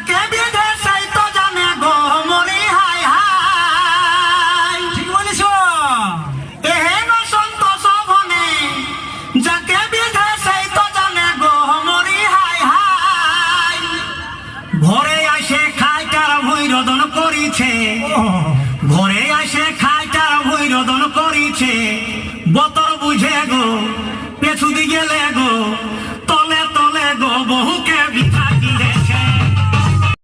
যাকে বিধে সেই তো জানে গো মরি হাই হাই। ঠিক বলিস। এহেন সন্তোষ ভনে যাকে বিধে সেই তো জানে গো মরি হাই হাই। ভোরে আসে খাইটার ভৈরদন করিছে, ভোরে আসে খাইটার ভৈরদন করিছে। বতর বুঝে গো পেছু দিয়ে গো তলে তলে গো বহুকে বিধা দিলে।